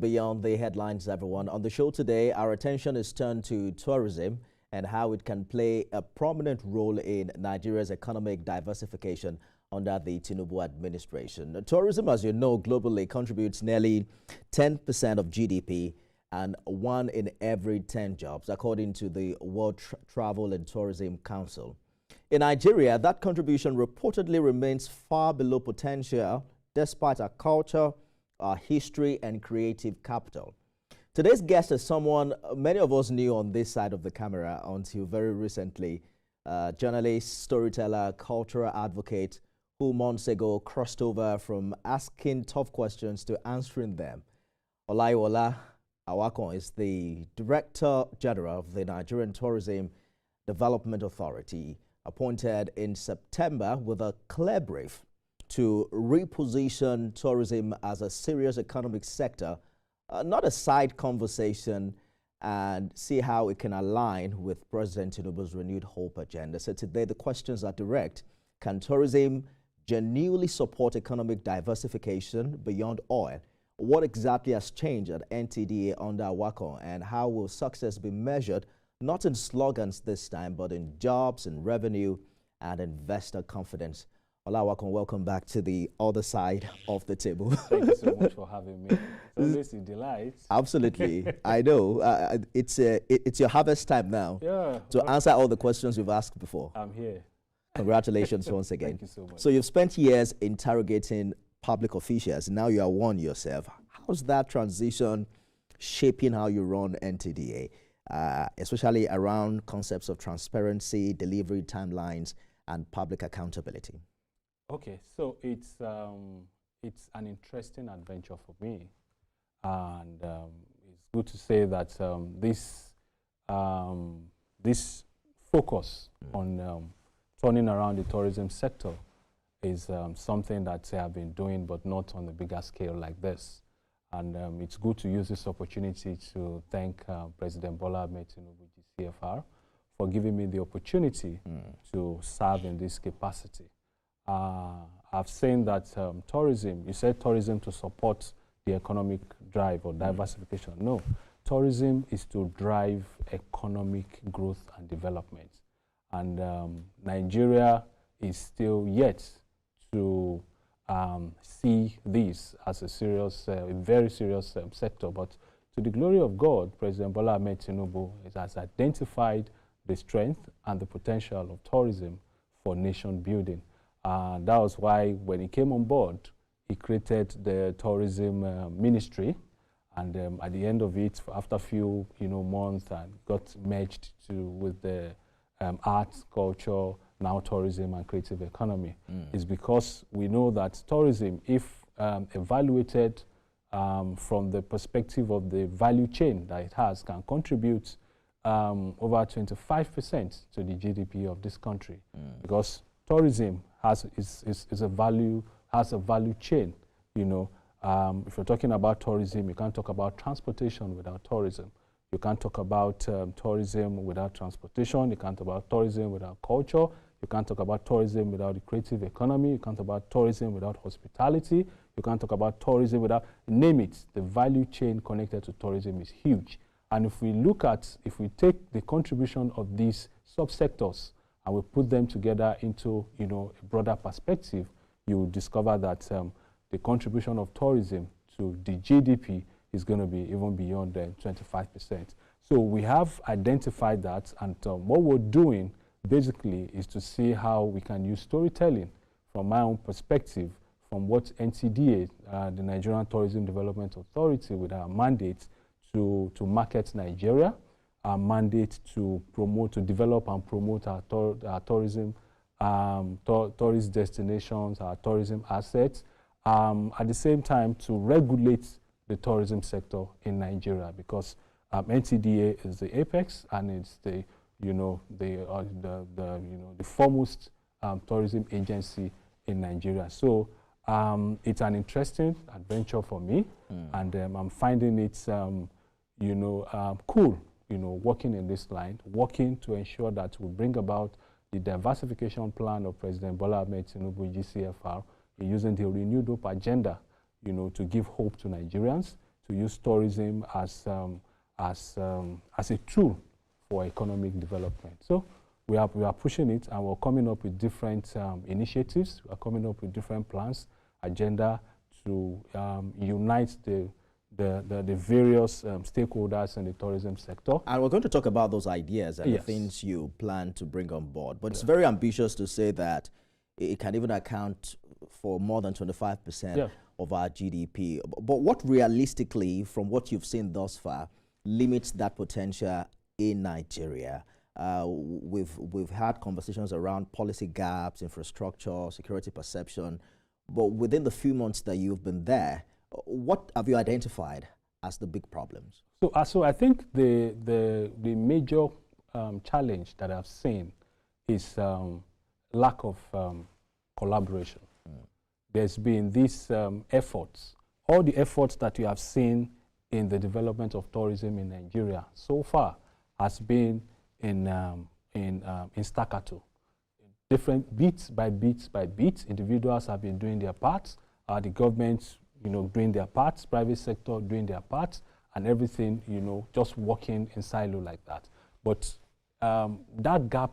Beyond the headlines, everyone. On the show today, our attention is turned to tourism and how it can play a prominent role in Nigeria's economic diversification under the Tinubu administration. Tourism, as you know, globally contributes nearly 10% of GDP and 1 in every 10 jobs, according to the World Travel and Tourism Council. In Nigeria, that contribution reportedly remains far below potential, despite our culture, our history, and creative capital. Today's guest is someone many of us knew on this side of the camera until very recently. Journalist, storyteller, cultural advocate, who months ago crossed over from asking tough questions to answering them. Ola Awakan is the Director General of the Nigerian Tourism Development Authority, appointed in September with a clear brief to reposition tourism as a serious economic sector, not a side conversation, and see how it can align with President Tinubu's renewed hope agenda. So today the questions are direct. Can tourism genuinely support economic diversification beyond oil? What exactly has changed at NTDA under Awakan, and how will success be measured, not in slogans this time, but in jobs and revenue and investor confidence? Ola Awakan, welcome back to the other side of the table. Thank you so much for having me. It's always a delight. Absolutely. I know. It's your harvest time now to answer all the questions you've asked before. I'm here. Congratulations once again. Thank you so much. So you've spent years interrogating public officials. Now you are one yourself. How's that transition shaping how you run NTDA, especially around concepts of transparency, delivery timelines, and public accountability? Okay, so it's an interesting adventure for me, and it's good to say that this focus on turning around the tourism sector is something that I have been doing, but not on a bigger scale like this. And it's good to use this opportunity to thank President Bola Ahmed Tinubu, GCFR, for giving me the opportunity to serve in this capacity. I've seen that tourism, you said tourism to support the economic drive or diversification. No, tourism is to drive economic growth and development. And Nigeria is still yet to see this as a serious, very serious sector. But to the glory of God, President Bola Ahmed Tinubu has identified the strength and the potential of tourism for nation building. That was why when he came on board, he created the tourism ministry, and at the end of it, after a few months, and got merged with the arts, culture, now tourism and creative economy. It's because we know that tourism, if evaluated from the perspective of the value chain that it has, can contribute over 25% to the GDP of this country, because tourism has a value chain. If you're talking about tourism, you can't talk about transportation without tourism. You can't talk about tourism without transportation. You can't talk about tourism without culture. You can't talk about tourism without the creative economy. You can't talk about tourism without hospitality. You can't talk about tourism without, name it. The value chain connected to tourism is huge. And if we take the contribution of these subsectors and we put them together into a broader perspective, you will discover that the contribution of tourism to the GDP is going to be even beyond 25%. So we have identified that, and what we're doing basically is to see how we can use storytelling from my own perspective, from what NTDA, the Nigerian Tourism Development Authority, with our mandate to market Nigeria, our mandate to promote, to develop and promote our tourism, tourist destinations, our tourism assets, at the same time to regulate the tourism sector in Nigeria, because NTDA is the apex and it's the the foremost tourism agency in Nigeria. So it's an interesting adventure for me, and I'm finding it cool, working in this line, working to ensure that we bring about the diversification plan of President Bola Ahmed Tinubu, GCFR, using the renewed hope agenda, to give hope to Nigerians, to use tourism as a tool for economic development. So we are pushing it, and we're coming up with different initiatives. We're coming up with different plans, agenda to unite the various stakeholders in the tourism sector. And we're going to talk about those ideas and the things you plan to bring on board. But it's very ambitious to say that it can even account for more than 25% of our GDP. But what realistically, from what you've seen thus far, limits that potential in Nigeria? We've had conversations around policy gaps, infrastructure, security perception. But within the few months that you've been there, what have you identified as the big problems? So I think the major challenge that I've seen is lack of collaboration. There's been these efforts, all the efforts that you have seen in the development of tourism in Nigeria so far has been in staccato. Different bits by bits by bits, individuals have been doing their parts, the government, doing their parts, private sector doing their parts, and everything, just working in silo like that. But that gap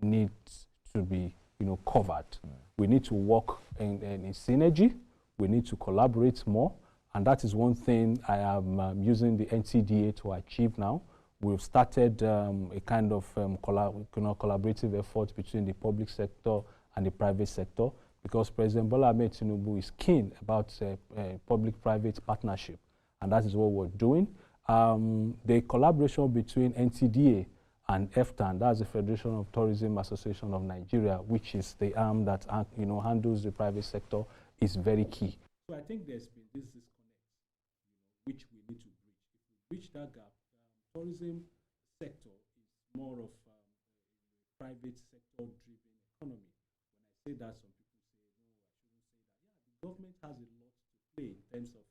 needs to be, covered. We need to work in synergy. We need to collaborate more, and that is one thing I am using the NTDA to achieve now. We've started a kind of collaborative effort between the public sector and the private sector, because President Bola Ahmed Tinubu is keen about public-private partnership, and that is what we're doing. The collaboration between NTDA and FTAN, that's the Federation of Tourism Association of Nigeria, which is the arm that handles the private sector, is very key. So I think there's been this disconnect, which we need to bridge. If we bridge that gap, tourism sector is more of a private sector-driven economy. When I say that, some people say, no, I shouldn't say that. Yeah, the government has a lot to play in terms of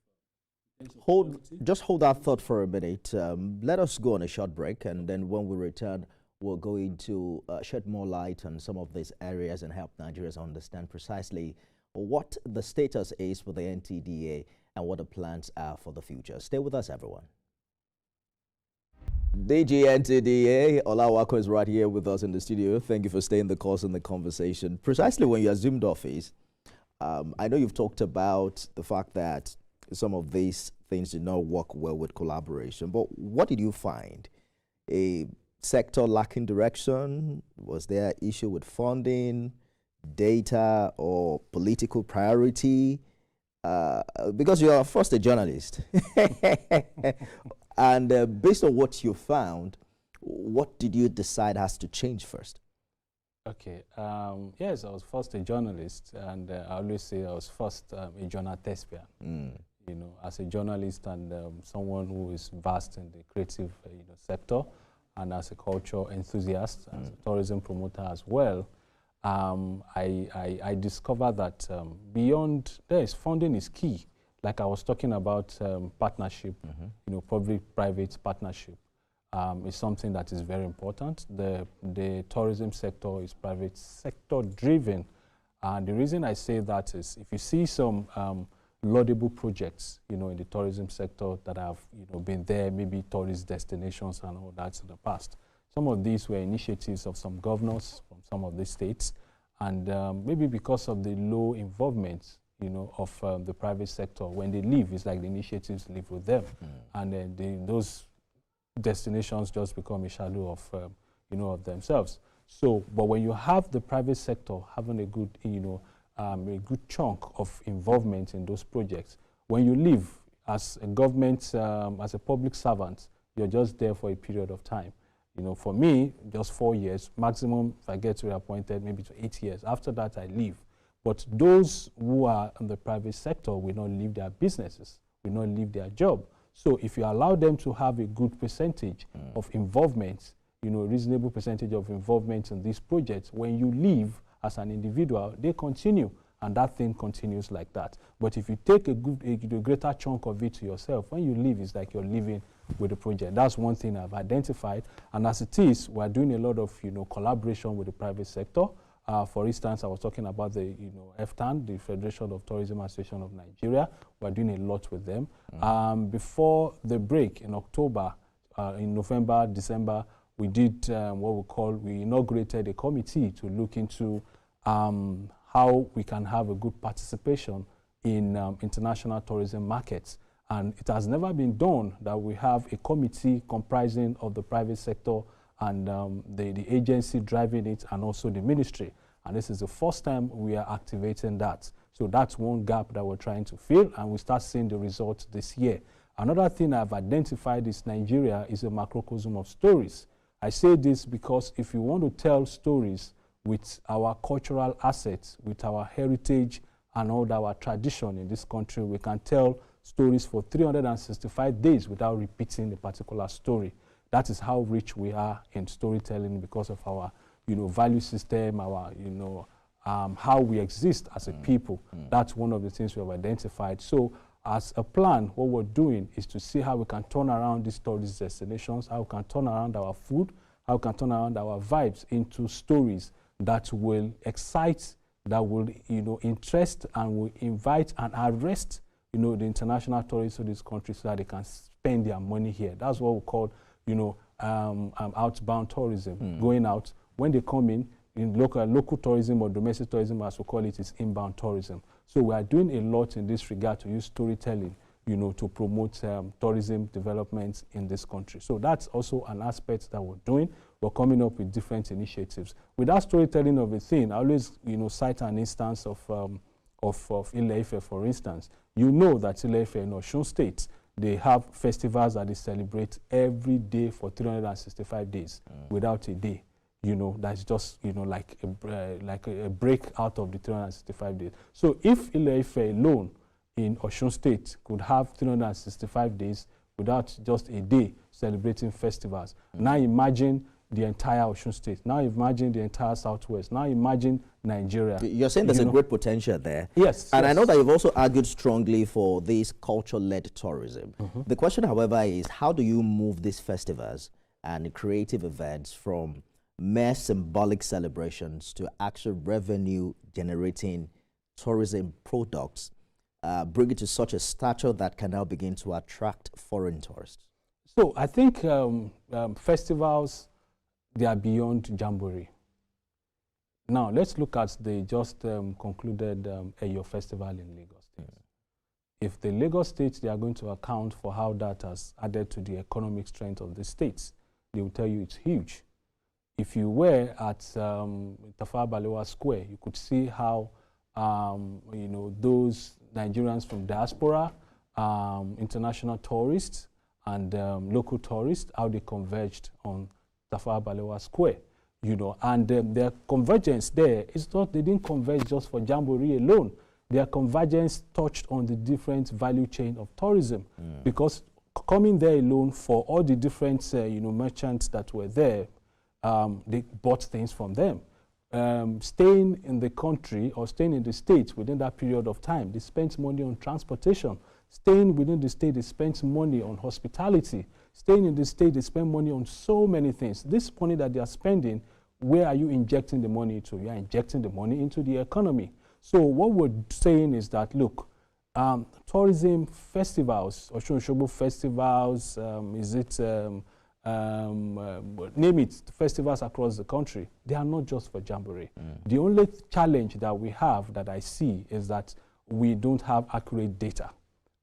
just hold that thought for a minute. Let us go on a short break, and then when we return, we're going to shed more light on some of these areas and help Nigerians understand precisely what the status is for the NTDA and what the plans are for the future. Stay with us, everyone. DG NTDA, Ola Awakan is right here with us in the studio. Thank you for staying the course in the conversation. Precisely when you assumed office, I know you've talked about the fact that some of these things did not work well with collaboration, but what did you find? A sector lacking direction? Was there an issue with funding, data, or political priority? Because you are first a journalist. And based on what you found, what did you decide has to change first? Okay. Yes, I was first a journalist, and I always say I was first a journal thespian. As a journalist and someone who is vast in the creative sector, and as a culture enthusiast, as a tourism promoter as well, I discovered that beyond this, funding is key. Like I was talking about partnership, public-private partnership is something that is very important. The tourism sector is private sector driven. And the reason I say that is if you see some laudable projects, in the tourism sector that have, been there, maybe tourist destinations and all that in the past. Some of these were initiatives of some governors from some of the states, and maybe because of the low involvement, of the private sector, when they leave, it's like the initiatives live with them, and then those destinations just become a shadow of, of themselves. So, but when you have the private sector having a good, a good chunk of involvement in those projects, when you leave as a government, as a public servant, you're just there for a period of time. For me, just 4 years, maximum if I get reappointed, maybe to 8 years. After that, I leave. But those who are in the private sector will not leave their businesses, will not leave their job. So if you allow them to have a good percentage of involvement, a reasonable percentage of involvement in these projects, when you leave as an individual, they continue, and that thing continues like that. But if you take a greater chunk of it to yourself, when you leave, it's like you're living with the project. That's one thing I've identified. And as it is, we're doing a lot of, collaboration with the private sector. For instance, I was talking about the FTAN, the Federation of Tourism Association of Nigeria. We're doing a lot with them. Before the break in October, in November, December, we did we inaugurated a committee to look into how we can have a good participation in international tourism markets. And it has never been done that we have a committee comprising of the private sector and the agency driving it, and also the ministry. And this is the first time we are activating that. So that's one gap that we're trying to fill, and we start seeing the results this year. Another thing I've identified is Nigeria is a macrocosm of stories. I say this because if you want to tell stories with our cultural assets, with our heritage and all our tradition in this country, we can tell stories for 365 days without repeating a particular story. That is how rich we are in storytelling because of our, value system, our, how we exist as a people. That's one of the things we have identified. So as a plan, what we're doing is to see how we can turn around these tourist destinations, how we can turn around our food, how we can turn around our vibes into stories that will excite, that will, interest and will invite and arrest, the international tourists of this country so that they can spend their money here. That's what we call, outbound tourism. Going out, when they come in local tourism or domestic tourism, as we call it, is inbound tourism. So we are doing a lot in this regard to use storytelling, to promote tourism development in this country. So that's also an aspect that we're doing. We're coming up with different initiatives. With that storytelling of a thing, I always, cite an instance of Ile-Ife, for instance. You know that Ile-Ife in Osun State, they have festivals that they celebrate every day for 365 days without a day. That's just, like a break out of the 365 days. So if Ile-Ife alone in Osun State could have 365 days without just a day celebrating festivals, now imagine the entire Osun State. Now imagine the entire Southwest. Now imagine Nigeria. You're saying there's a great potential there. Yes. And I know that you've also argued strongly for this culture-led tourism. The question, however, is how do you move these festivals and creative events from mere symbolic celebrations to actual revenue-generating tourism products, bring it to such a stature that can now begin to attract foreign tourists? So I think festivals, they are beyond jamboree. Now, let's look at the just concluded Eyo Festival in Lagos State. If the Lagos State, they are going to account for how that has added to the economic strength of the states, they will tell you it's huge. If you were at Tafawa Balewa Square, you could see how, those Nigerians from diaspora, international tourists, and local tourists, how they converged on Tafawa Balewa Square, and their convergence there is not, they didn't converge just for jamboree alone. Their convergence touched on the different value chain of tourism, because coming there alone for all the different, merchants that were there, they bought things from them. Staying in the country or staying in the state within that period of time, they spent money on transportation. Staying within the state, they spent money on hospitality. Staying in the state, they spend money on so many things. This money that they are spending, where are you injecting the money into? You are injecting the money into the economy. So what we're saying is that, look, tourism festivals, Osun Osogbo festivals, name it, festivals across the country, they are not just for jamboree. The only challenge that we have that I see is that we don't have accurate data,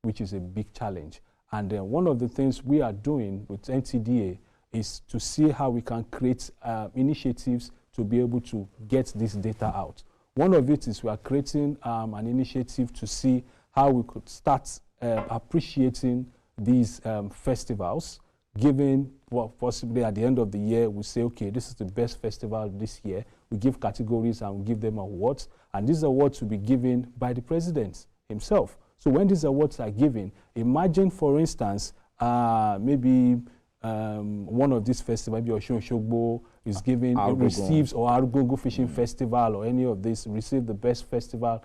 which is a big challenge. And one of the things we are doing with NTDA is to see how we can create initiatives to be able to get this data out. One of it is we are creating an initiative to see how we could start appreciating these festivals, given, well, possibly at the end of the year, we say, okay, this is the best festival this year. We give categories and we give them awards. And these awards will be given by the president himself. So when these awards are given, imagine, for instance, maybe one of these festivals, maybe Osun Osogbo is given, receives, or Arugungu Fishing Festival, or any of this, receive the best festival,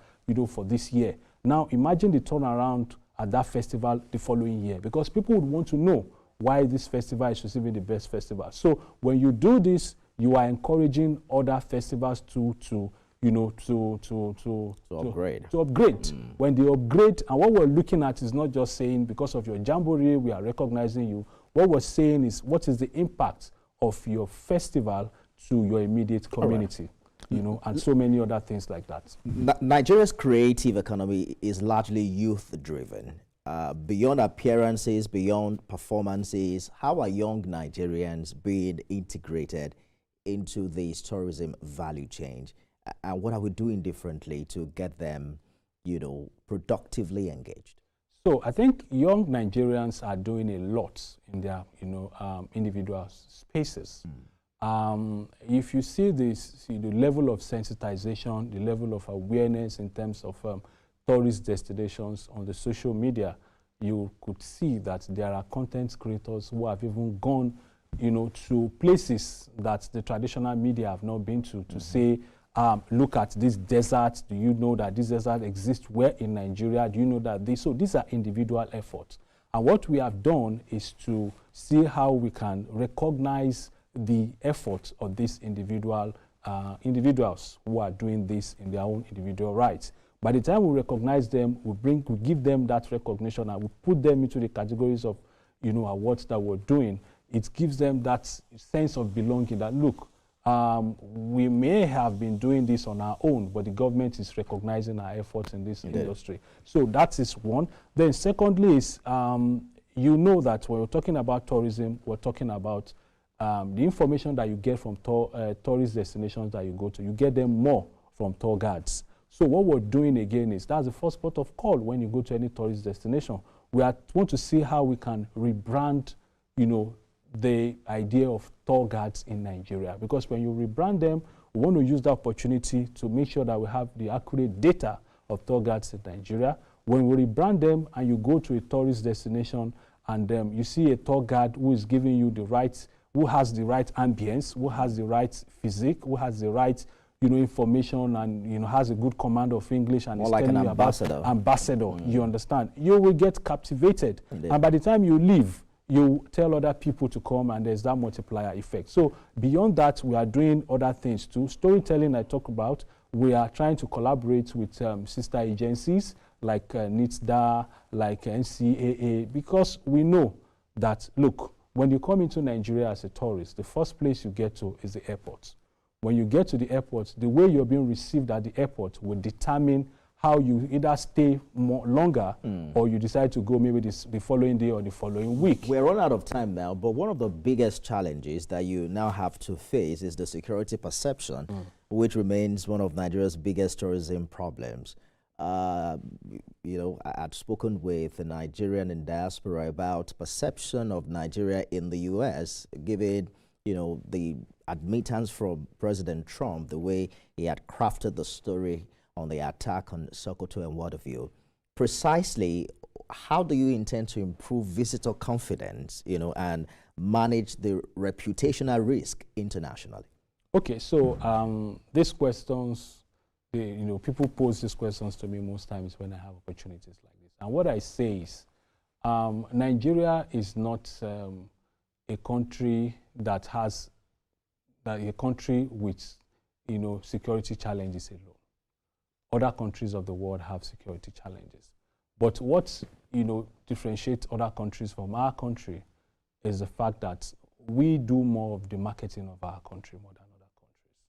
for this year. Now, imagine the turnaround at that festival the following year, because people would want to know why this festival is receiving the best festival. So when you do this, you are encouraging other festivals to upgrade. When they upgrade, and what we're looking at is not just saying because of your jamboree we are recognizing you. What we're saying is what is the impact of your festival to your immediate community, and so many other things like that. Nigeria's creative economy is largely youth-driven. Beyond appearances, beyond performances, how are young Nigerians being integrated into this tourism value chain? And what are we doing differently to get them, productively engaged? So I think young Nigerians are doing a lot in their, individual spaces. If you see this, the level of sensitization, the level of awareness in terms of tourist destinations on the social media, you could see that there are content creators who have even gone, to places that the traditional media have not been to say, look at this desert. Do you know that this desert exists where in Nigeria? Do you know that this? So these are individual efforts. And what we have done is to see how we can recognize the efforts of these individuals who are doing this in their own individual rights. By the time we recognize them, we give them that recognition and we put them into the categories of, awards that we're doing. It gives them that sense of belonging that, look, we may have been doing this on our own, but the government is recognizing our efforts in this industry. So that is one. Then secondly is, you know that when we're talking about tourism, we're talking about the information that you get from tourist destinations that you go to. You get them more from tour guides. So what we're doing again is, that's the first port of call when you go to any tourist destination. We want to see how we can rebrand, the idea of tour guides in Nigeria. Because when you rebrand them, we want to use the opportunity to make sure that we have the accurate data of tour guides in Nigeria. When we rebrand them and you go to a tourist destination and you see a tour guide who is giving you the right, who has the right ambience, who has the right physique, who has the right information and has a good command of English and more is like telling an you ambassador. About ambassador, you understand? You will get captivated. Indeed. And by the time you leave, you tell other people to come and there's that multiplier effect. So beyond that, we are doing other things too. Storytelling I talk about, we are trying to collaborate with sister agencies like NTDA, like NCAA, because we know that, look, when you come into Nigeria as a tourist, the first place you get to is the airport. When you get to the airport, the way you're being received at the airport will determine how you either stay longer or you decide to go maybe the following day or the following week. We're running out of time now, but one of the biggest challenges that you now have to face is the security perception, which remains one of Nigeria's biggest tourism problems. I had spoken with a Nigerian in diaspora about perception of Nigeria in the U.S., given the admittance from President Trump, the way he had crafted the story on the attack on Sokoto and what have you. Precisely, how do you intend to improve visitor confidence, and manage the reputational risk internationally? Okay, so these questions, people pose these questions to me most times when I have opportunities like this. And what I say is, Nigeria is not a country that has a country with security challenges alone. Other countries of the world have security challenges. But what differentiates other countries from our country is the fact that we do more of the marketing of our country more than other countries.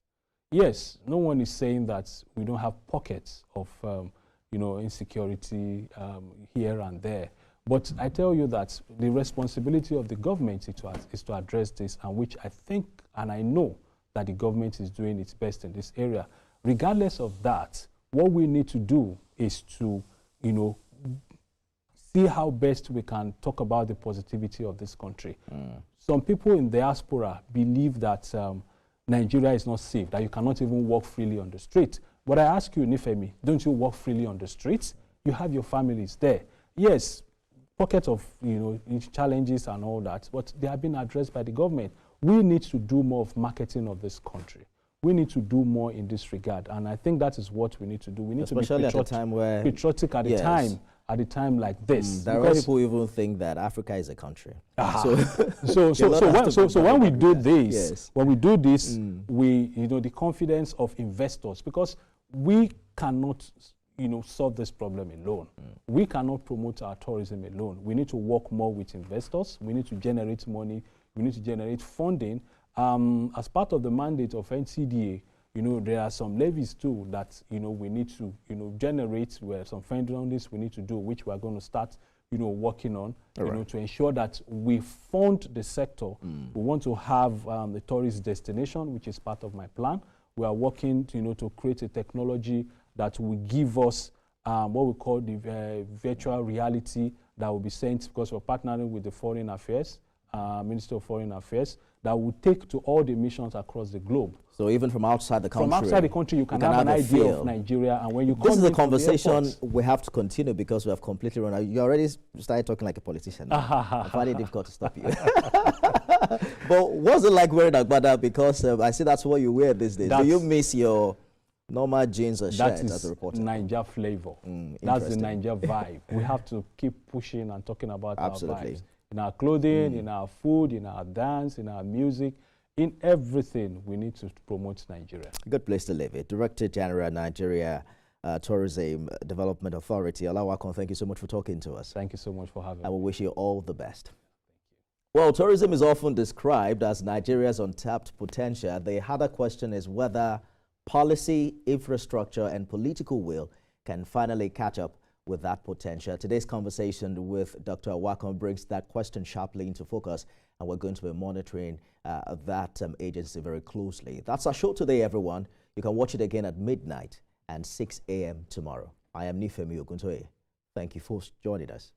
Yes, no one is saying that we don't have pockets of insecurity here and there. But I tell you that the responsibility of the government is to address this, and which I think and I know that the government is doing its best in this area. Regardless of that, what we need to do is to, see how best we can talk about the positivity of this country. Some people in diaspora believe that Nigeria is not safe, that you cannot even walk freely on the street. But I ask you, Nifemi, don't you walk freely on the streets? You have your families there. Yes, pockets of challenges and all that, but they have been addressed by the government. We need to do more of marketing of this country. We need to do more in this regard, and I think that is what we need to do. We need especially to be at a time where patriotic at the time, at a time like this. There are people even think that Africa is a country. So when we do this, yes. we, the confidence of investors, because we cannot, solve this problem alone. We cannot promote our tourism alone. We need to work more with investors. We need to generate money. We need to generate funding. As part of the mandate of NTDA, there are some levies too that, we need to, generate, where some funding on this we need to do, which we are going to start, working on, to ensure that we fund the sector. We want to have the tourist destination, which is part of my plan. We are working, to create a technology that will give us what we call the virtual reality that will be sent, because we're partnering with the Foreign Affairs, Minister of Foreign Affairs, that will take to all the missions across the globe. So even from outside the country? From outside the country, you can have an idea of Nigeria, and when you come This is a conversation we have to continue because we have completely run out. You already started talking like a politician. I find it difficult to stop you. But what's it like wearing agbada? Because I see that's what you wear these days. Do you miss your normal jeans or shirt as a reporter? That's Naija flavor. That's the Naija vibe. We have to keep pushing and talking about our vibes. In our clothing, in our food, in our dance, in our music, in everything, we need to promote Nigeria. Good place to live it. Director General, Nigeria Tourism Development Authority, Ola Awakan, thank you so much for talking to us. Thank you so much for having me. I will wish you all the best. Well, tourism is often described as Nigeria's untapped potential. The harder question is whether policy, infrastructure, and political will can finally catch up with that potential. Today's conversation with Dr. Awakan brings that question sharply into focus, and we're going to be monitoring that agency very closely. That's our show today, everyone. You can watch it again at midnight and 6 a.m. tomorrow. I am Nifemi Oguntoye. Thank you for joining us.